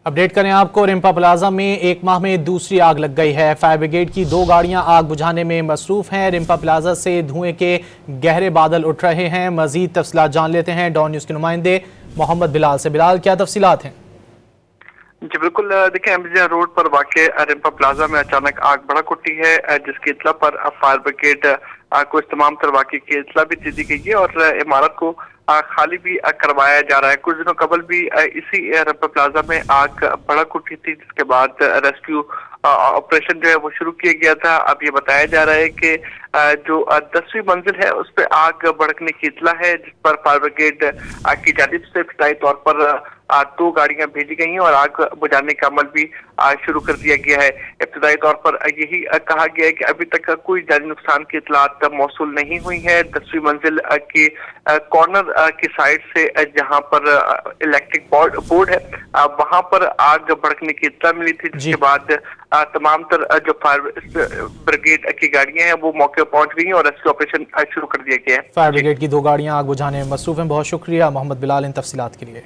Update करें आपको, Rimpa plaza में एक माह में दूसरी आग लग गई है। फायर ब्रिगेड की 2 गाड़ियां आग बुझाने में मसरूफ हैं। रिम्पा प्लाजा से धुएं के गहरे बादल उठ रहे हैं। मजीद तफसीलात जान लेते हैं डॉन न्यूज के नुमाइंदे मोहम्मद बिलाल से। बिलाल, क्या तफसीलात हैं? जी बिल्कुल, देखिए एमजीआर रोड पर वाक़ रिम्पा प्लाजा में अचानक आग भड़क उठी है, जिसकी इत्तला पर फायर ब्रिगेड को इस तमाम तर वाक़े की इत्तला भी दे दी गई है और इमारत को खाली भी करवाया जा रहा है। कुछ दिनों कबल भी इसी रिम्पा प्लाजा में आग भड़क उठी थी, जिसके बाद रेस्क्यू ऑपरेशन जो है वो शुरू किया गया था। अब ये बताया जा रहा है कि जो 10वीं मंजिल है उस पर आग भड़कने की इत्तला है, जिस पर फायर ब्रिगेड की जानिब से इब्तिदाई तौर पर 2 गाड़ियां भेजी गई हैं और आग बुझाने का अमल भी शुरू कर दिया गया है। इब्तिदाई तौर पर यही कहा गया है कि अभी तक कोई जानी नुकसान की इतलात मौसूल नहीं हुई है। 10वीं मंजिल की कॉर्नर की साइड से जहां पर इलेक्ट्रिक बोर्ड है वहां पर आग भड़कने की इत्तला मिली थी, जिसके बाद तमाम तर जो फायर ब्रिगेड की गाड़ियां हैं वो मौके पर पहुंच गई हैं और रेस्क्यू ऑपरेशन शुरू कर दिया गया है। फायर ब्रिगेड की 2 गाड़ियां आग बुझाने में मसरूफ हैं। बहुत शुक्रिया मोहम्मद बिलाल इन तफसीलात के लिए।